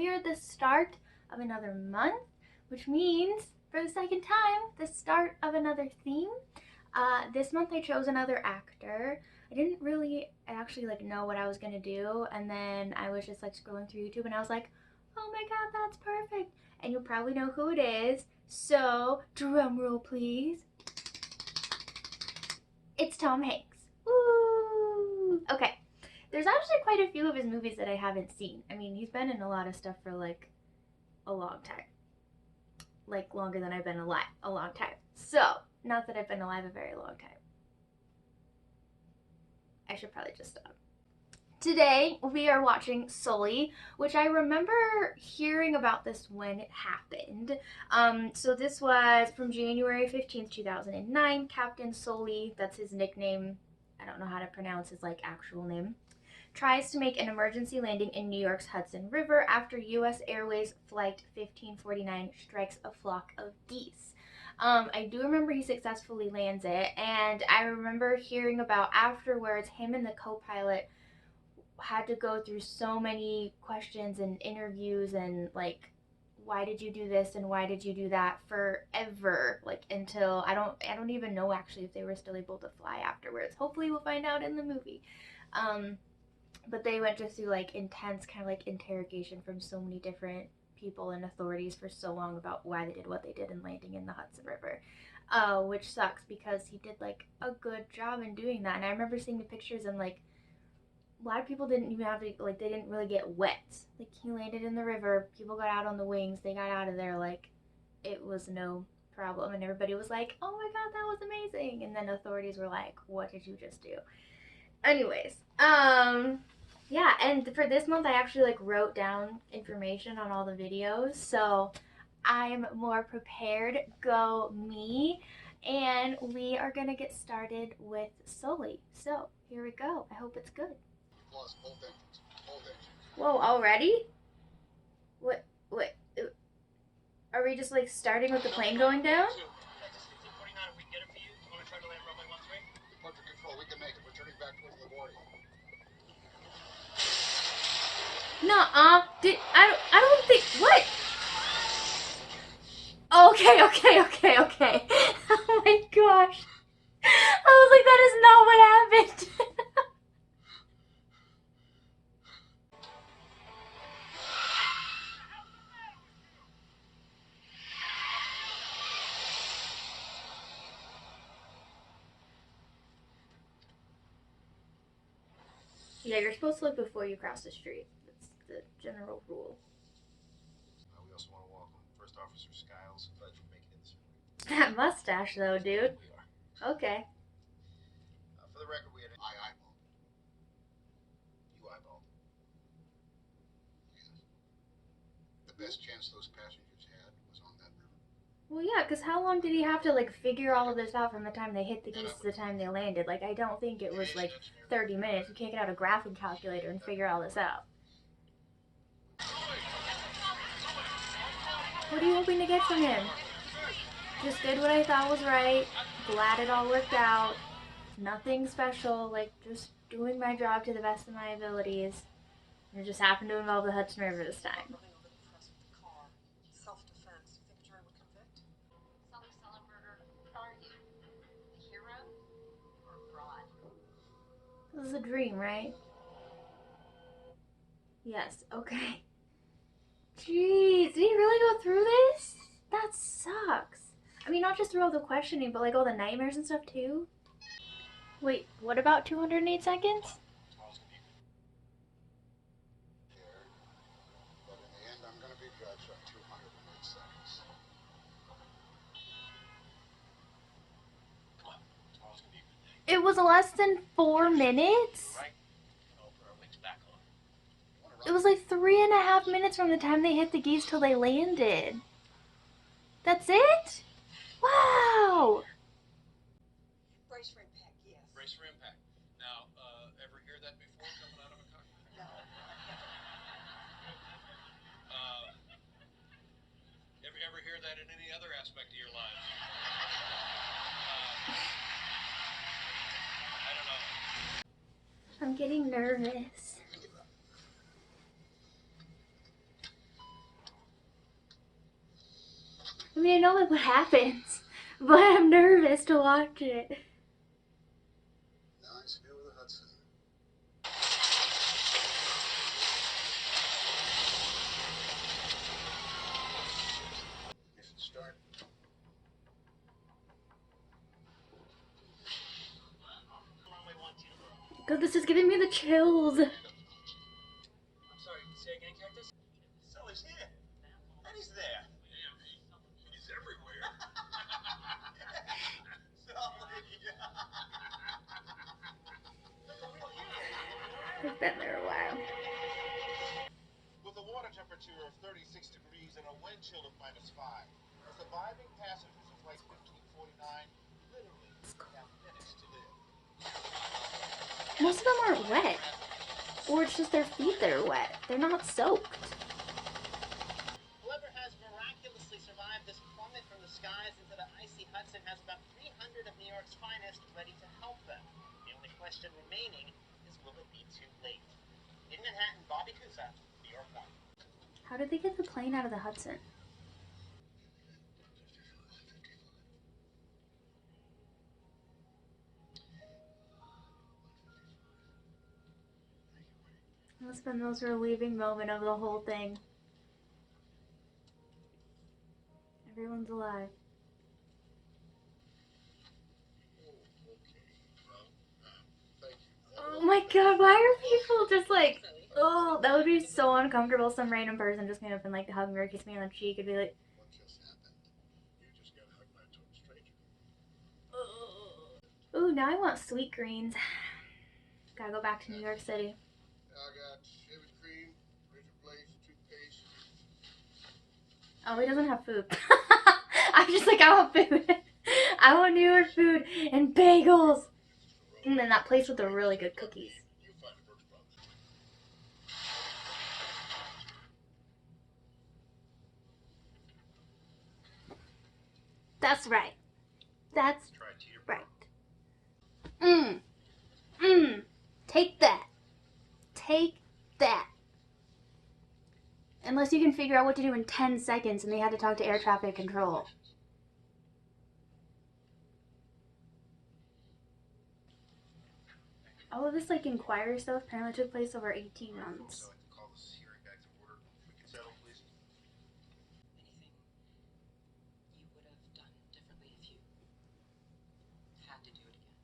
we are at the start of another month, which means for the second time, the start of another theme. This month I chose another actor. I didn't really actually know what I was gonna do, and then I was just scrolling through YouTube and I was like, oh my god, that's perfect. And you'll probably know who it is. So, drum roll please. It's Tom Hanks. Woo! Okay. There's actually quite a few of his movies that I haven't seen. I mean, he's been in a lot of stuff for a long time. Longer than I've been alive. A long time. So, not that I've been alive a very long time. I should probably just stop. Today, we are watching Sully, which I remember hearing about this when it happened. So this was from January 15th, 2009. Captain Sully, that's his nickname. I don't know how to pronounce his actual name. Tries to make an emergency landing in New York's Hudson River after U.S. Airways Flight 1549 strikes a flock of geese. I do remember he successfully lands it, and I remember hearing about afterwards him and the co-pilot had to go through so many questions and interviews and why did you do this and why did you do that forever, until I don't even know actually if they were still able to fly afterwards. Hopefully we'll find out in the movie. But they went just through intense kind of interrogation from so many different people and authorities for so long about why they did what they did in landing in the Hudson River, which sucks because he did a good job in doing that. And I remember seeing the pictures and a lot of people didn't even have to they didn't really get wet. He landed in the river, people got out on the wings, they got out of there it was no problem, and everybody was like, oh my god, that was amazing. And then authorities were like, what did you just do? Anyways, yeah, and for this month I actually wrote down information on all the videos, so I'm more prepared. Go me. And we are gonna get started with Sully. So here we go. I hope it's good. Whoa, already? What? Are we just starting with the plane going down? Nuh-uh. I don't think, what? Okay. Oh my gosh. I was like, that is not what happened. Yeah, you're supposed to look before you cross the street. That's the general rule. We also want to welcome First Officer Skiles. Glad you're making it this morning. That mustache, though, dude. We are. Okay. For the record, we had an eyeball. You eyeballed. Yeah. The best chance those passengers had was on that river. Well, yeah, because how long did he have to figure all of this out from the time they hit the geese to the time they landed? I don't think it was 30 minutes. You can't get out a graphing calculator and figure all this out. What are you hoping to get from him? Just did what I thought was right. Glad it all worked out. Nothing special. Just doing my job to the best of my abilities. And it just happened to involve the Hudson River this time. This is a dream, right? Yes, okay. Jeez, did he really go through this? That sucks. I mean, not just through all the questioning, but all the nightmares and stuff too. Wait, what about 208 seconds? But in the end, I'm going to be judged on 208 seconds. Come on. It was less than 4 minutes? It was 3.5 minutes from the time they hit the geese till they landed. That's it? Wow! Brace for impact, yes. Brace for impact. Now, ever hear that before coming out of a cockpit? No. Ever hear that in any other aspect of your lives? I don't know. I'm getting nervous. I mean, I know like what happens, but I'm nervous to watch it. Nice view of the Hudson. You should start. God, this is giving me the chills. I'm sorry, say again, Cactus? Sully's here. And he's there. He's everywhere. I've been there a while. With a water temperature of 36 degrees and a wind chill of -5, the surviving passengers of flight 1549 literally have minutes to live. Most of them aren't wet. Or it's just their feet that are wet. They're not soaked. Whoever has miraculously survived this plummet from the skies into the icy Hudson has about 300 of New York's finest ready to help them. The only question remaining is, will it be too late? In Manhattan, Bobby Kusa, New York 1. How did they get the plane out of the Hudson? That must have been the most relieving moment of the whole thing. Everyone's alive. Thank you. Oh my god, why are people just like, oh, that would be so uncomfortable. Some random person just came up and like hug me or kiss me on the cheek and be like, What just happened? You just got hugged by a total stranger. ooh, now I want sweet greens. Gotta go back to New York City. I got shaving cream, razor blades, toothpaste. Oh, he doesn't have food. I'm just like, I want food. I want New York food and bagels. And then that place with the really good cookies. You find the Brooks Brothers. That's right. That's Try Teeter. right. Take that. Take that. Unless you can figure out what to do in 10 seconds and they had to talk to air traffic control. All of this like inquiry stuff apparently took place over 18 months. I'd like to call this hearing back to order. We can settle, please. Anything you would have done differently if you had to do it again?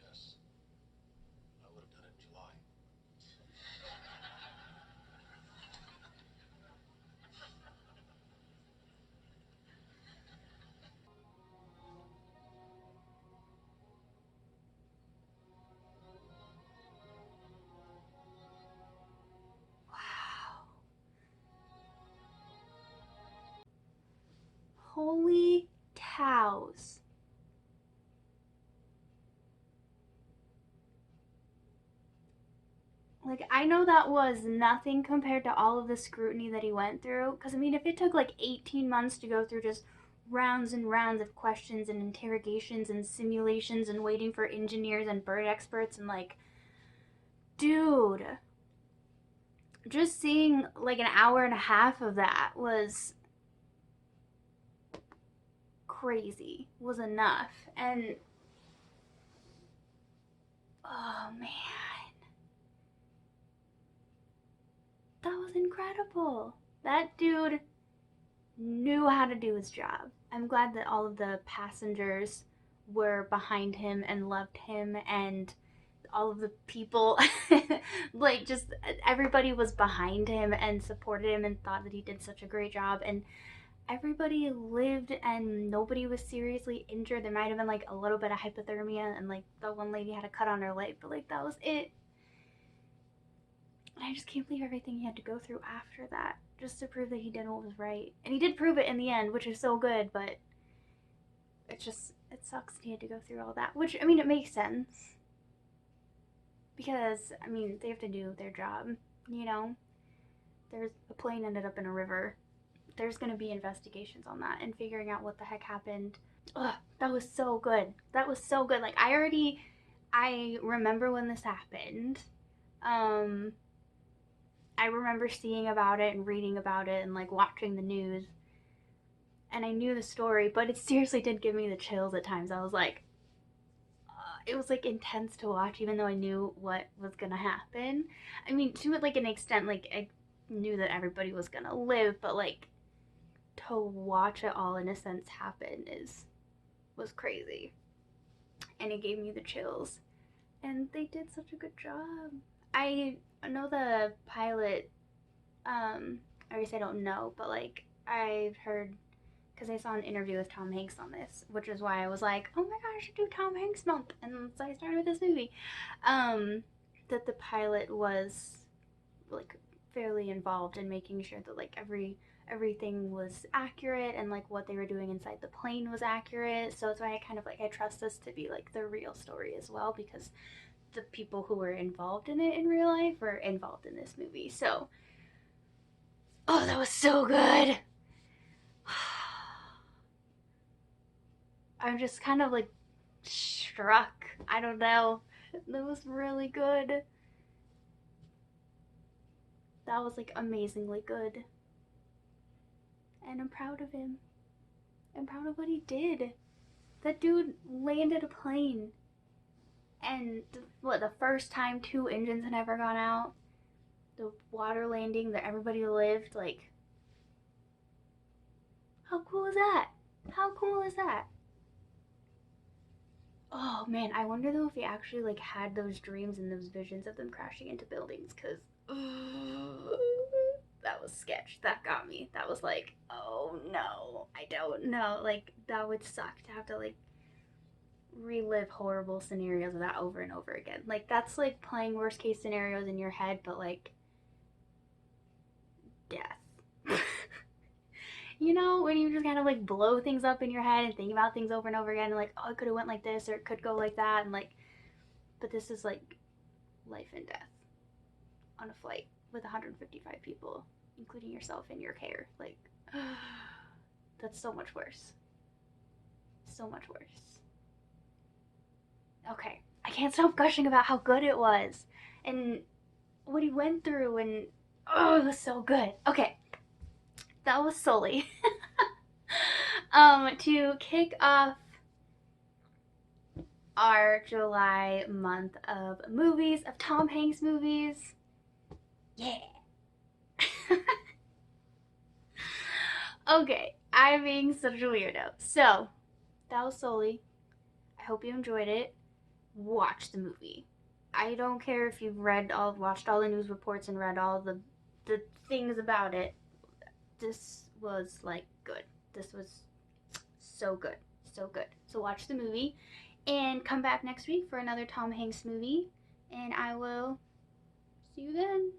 Yes. I would have done it in July. Wow. Holy cows. Like, I know that was nothing compared to all of the scrutiny that he went through. Because, I mean, if it took like 18 months to go through just rounds and rounds of questions and interrogations and simulations and waiting for engineers and bird experts and like, dude, just seeing like an hour and a half of that was crazy, was enough. And oh man, that was incredible. That dude knew how to do his job. I'm glad that all of the passengers were behind him and loved him, and all of the people like just everybody was behind him and supported him and thought that he did such a great job, and everybody lived and nobody was seriously injured. There might have been like a little bit of hypothermia and like the one lady had a cut on her leg, but like that was it. And I just can't believe everything he had to go through after that just to prove that he did what was right. And he did prove it in the end, which is so good, but it sucks that he had to go through all that, which, I mean, it makes sense. Because, I mean, they have to do their job, you know? There's a plane ended up in a river. There's going to be investigations on that and figuring out what the heck happened. Ugh, that was so good. That was so good. Like, I remember when this happened. I remember seeing about it and reading about it and, like, watching the news. and I knew the story, but it seriously did give me the chills at times. I was like, it was like intense to watch, even though I knew what was gonna happen. I mean, to like an extent, like I knew that everybody was gonna live, but like to watch it all in a sense happen was crazy, and it gave me the chills. And they did such a good job. I know the pilot. I guess I don't know, but like I've heard because I saw an interview with Tom Hanks on this, which is why I was like, oh my god, I should do Tom Hanks month, and so I started with this movie. That the pilot was like fairly involved in making sure that like everything was accurate and like what they were doing inside the plane was accurate. So it's why I kind of like I trust this to be like the real story as well, because the people who were involved in it in real life were involved in this movie. So, oh, that was so good. I'm just kind of like struck. I don't know. That was really good. That was like amazingly good. And I'm proud of him. I'm proud of what he did. That dude landed a plane. And the first time 2 engines had ever gone out? The water landing that everybody lived. Like, how cool is that? How cool is that? Oh man, I wonder though if he actually like had those dreams and those visions of them crashing into buildings, because that was sketch. That got me. That was like, oh no, I don't know. Like that would suck to have to like relive horrible scenarios of that over and over again. Like that's like playing worst case scenarios in your head, but like death. You know, when you just kind of like blow things up in your head and think about things over and over again, and like, oh, it could have went like this or it could go like that, and like, but this is like life and death on a flight with 155 people, including yourself in your care. Like, that's so much worse. So much worse. Okay, I can't stop gushing about how good it was and what he went through, and oh, it was so good. Okay, that was Sully. To kick off our July month of movies, of Tom Hanks movies. Yeah. Okay, I'm being such a weirdo. So, that was Sully. I hope you enjoyed it. Watch the movie. I don't care if you've watched all the news reports and read all the things about it. This was like good. This was so good. So good. So watch the movie and come back next week for another Tom Hanks movie. And I will see you then.